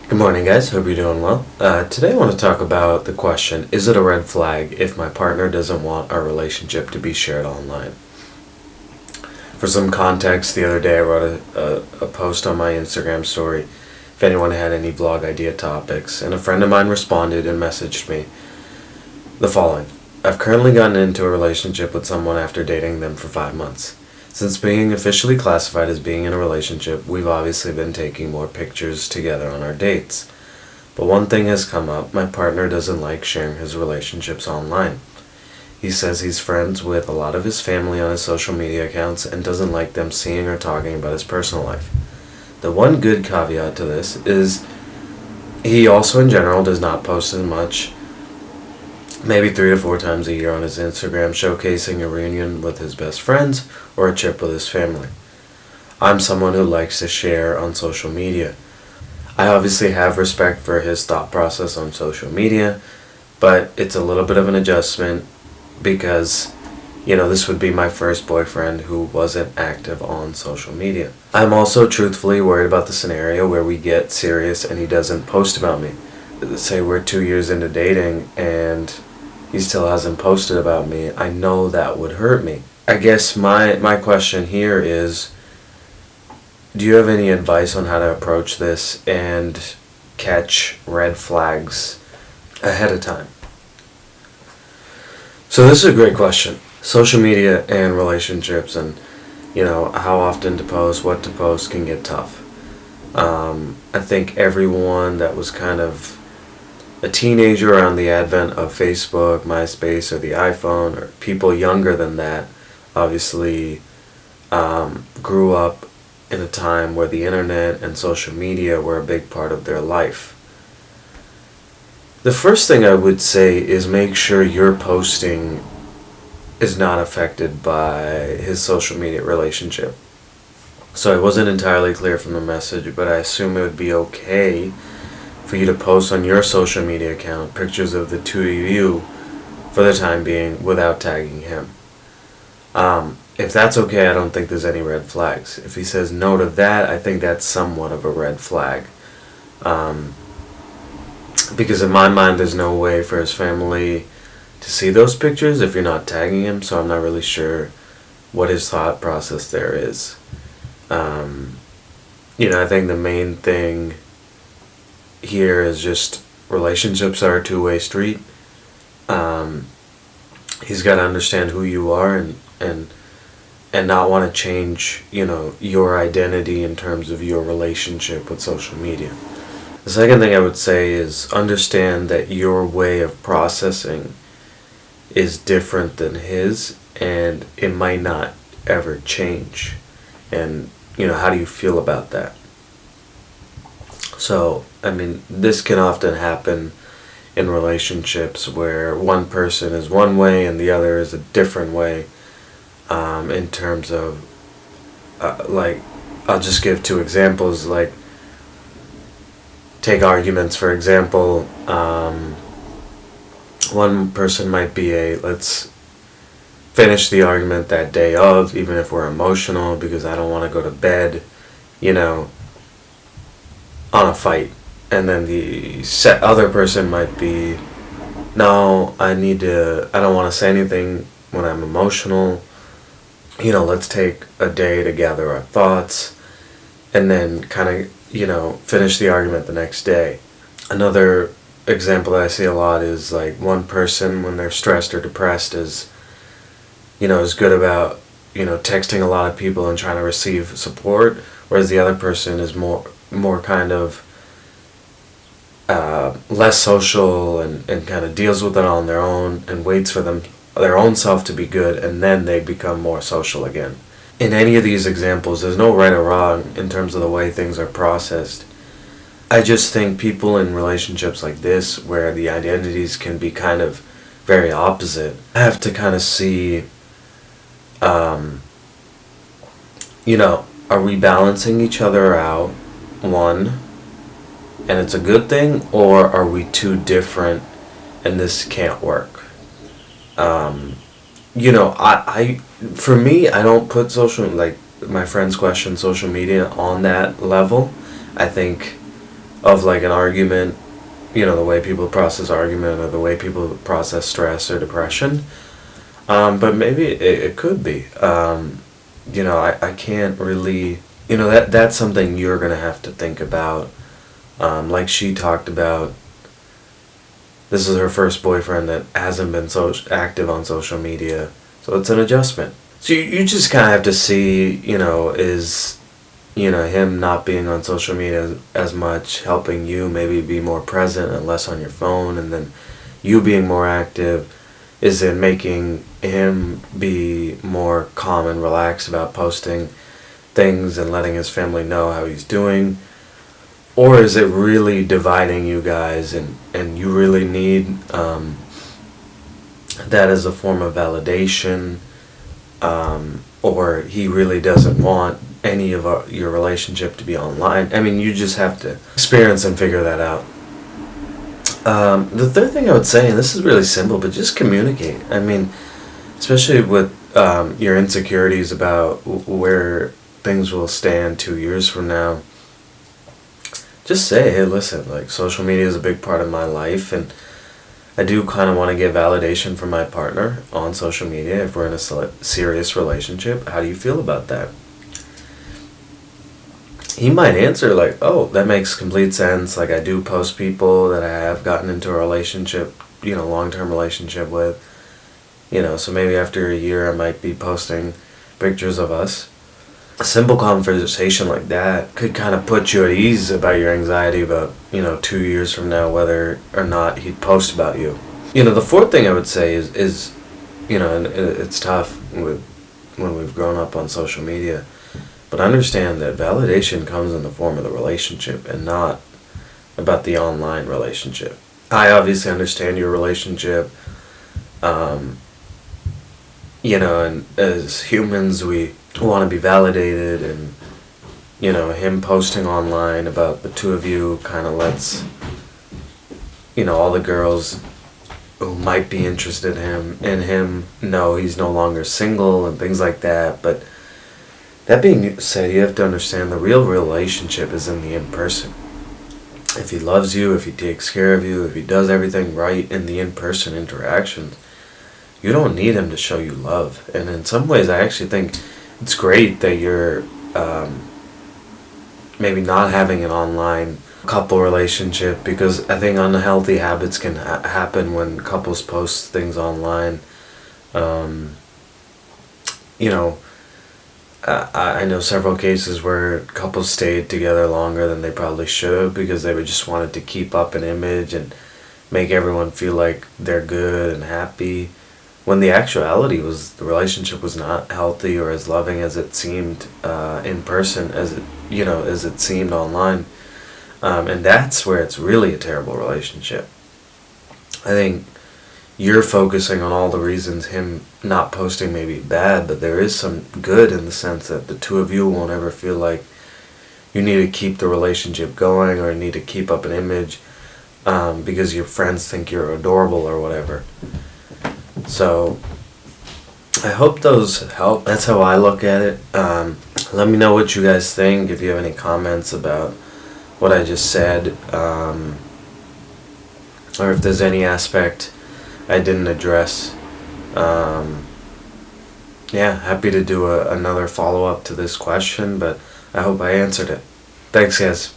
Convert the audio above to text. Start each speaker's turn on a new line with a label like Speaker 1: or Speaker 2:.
Speaker 1: Good morning, guys. Hope you're doing well. Today I want to talk about the question, is it a red flag if my partner doesn't want our relationship to be shared online? For some context, the other day I wrote a post on my Instagram story if anyone had any vlog idea topics, and a friend of mine responded and messaged me the following. I've currently gotten into a relationship with someone after dating them for 5 months. Since being officially classified as being in a relationship, we've obviously been taking more pictures together on our dates. But one thing has come up, my partner doesn't like sharing his relationships online. He says he's friends with a lot of his family on his social media accounts and doesn't like them seeing or talking about his personal life. The one good caveat to this is he also in general does not post as much, maybe 3 to 4 times a year on his Instagram, showcasing a reunion with his best friends or a trip with his family. I'm someone who likes to share on social media. I obviously have respect for his thought process on social media, but it's a little bit of an adjustment because, this would be my first boyfriend who wasn't active on social media. I'm also truthfully worried about the scenario where we get serious and he doesn't post about me. Say we're 2 years into dating and he still hasn't posted about me. I know that would hurt me. I guess my question here is, do you have any advice on how to approach this and catch red flags ahead of time? So this is a great question. Social media and relationships and, how often to post, what to post can get tough. I think everyone that was kind of a teenager around the advent of Facebook, MySpace, or the iPhone, or people younger than that, obviously grew up in a time where the internet and social media were a big part of their life. The first thing I would say is make sure your posting is not affected by his social media relationship. So it wasn't entirely clear from the message, but I assume it would be okay for you to post on your social media account pictures of the two of you for the time being without tagging him. If that's okay, I don't think there's any red flags. If he says no to that, I think that's somewhat of a red flag. Because in my mind, there's no way for his family to see those pictures if you're not tagging him, so I'm not really sure what his thought process there is. I think the main thing here is just relationships are a two-way street. He's got to understand who you are and not want to change, your identity in terms of your relationship with social media. The second thing I would say is understand that your way of processing is different than his, and it might not ever change. And, how do you feel about that? So, this can often happen in relationships where one person is one way and the other is a different way, in terms of, I'll just give 2 examples, take arguments, for example. One person might be let's finish the argument that day of, even if we're emotional, because I don't want to go to bed, on a fight. And then the other person might be, no, I don't want to say anything when I'm emotional. Let's take a day to gather our thoughts and then kind of, finish the argument the next day. Another example that I see a lot is one person when they're stressed or depressed is good about texting a lot of people and trying to receive support, whereas the other person is more kind of less social and kind of deals with it on their own and waits for their own self to be good, and then they become more social again. In any of these examples, there's no right or wrong in terms of the way things are processed. I just think people in relationships like this, where the identities can be kind of very opposite, have to kind of see, are we balancing each other out, one, and it's a good thing, or are we too different and this can't work? For me, I don't put my friend's question, social media, on that level. I think of like an argument, the way people process argument or the way people process stress or depression. But maybe it could be. I can't really, that's something you're going to have to think about. Like she talked about, this is her first boyfriend that hasn't been so active on social media. So it's an adjustment. So you just kind of have to see, is, him not being on social media as much helping you maybe be more present and less on your phone, and then you being more active, is it making him be more calm and relaxed about posting things and letting his family know how he's doing? Or is it really dividing you guys, and you really need that as a form of validation, or he really doesn't want any of your relationship to be online? I mean, you just have to experience and figure that out. The third thing I would say, and this is really simple, but just communicate. I mean, especially with your insecurities about where things will stand 2 years from now, just say, hey, listen, like, social media is a big part of my life, and I do kind of want to get validation from my partner on social media if we're in a serious relationship. How do you feel about that? He might answer like, oh, that makes complete sense. Like, I do post people that I have gotten into a relationship, long-term relationship with. So maybe after a year I might be posting pictures of us. A simple conversation like that could kind of put you at ease about your anxiety about, 2 years from now, whether or not he'd post about you. The fourth thing I would say is and it's tough when we've grown up on social media, but understand that validation comes in the form of the relationship and not about the online relationship. I obviously understand your relationship, and as humans we want to be validated, and him posting online about the two of you kind of lets all the girls who might be interested in him know he's no longer single and things like that. But that being said, you have to understand the real relationship is in the in-person. If he loves you, if he takes care of you, if he does everything right in the in-person interactions, you don't need him to show you love. And in some ways, I actually think it's great that you're maybe not having an online couple relationship, because I think unhealthy habits can happen when couples post things online. I know several cases where couples stayed together longer than they probably should have because they just wanted to keep up an image and make everyone feel like they're good and happy, when the actuality was the relationship was not healthy or as loving as it seemed in person as it seemed online. And that's where it's really a terrible relationship. I think you're focusing on all the reasons him not posting may be bad, but there is some good in the sense that the two of you won't ever feel like you need to keep the relationship going or need to keep up an image because your friends think you're adorable or whatever. So I hope those help. That's how I look at it. Let me know what you guys think, if you have any comments about what I just said, or if there's any aspect I didn't address. Happy to do another follow-up to this question, but I hope I answered it. Thanks, guys.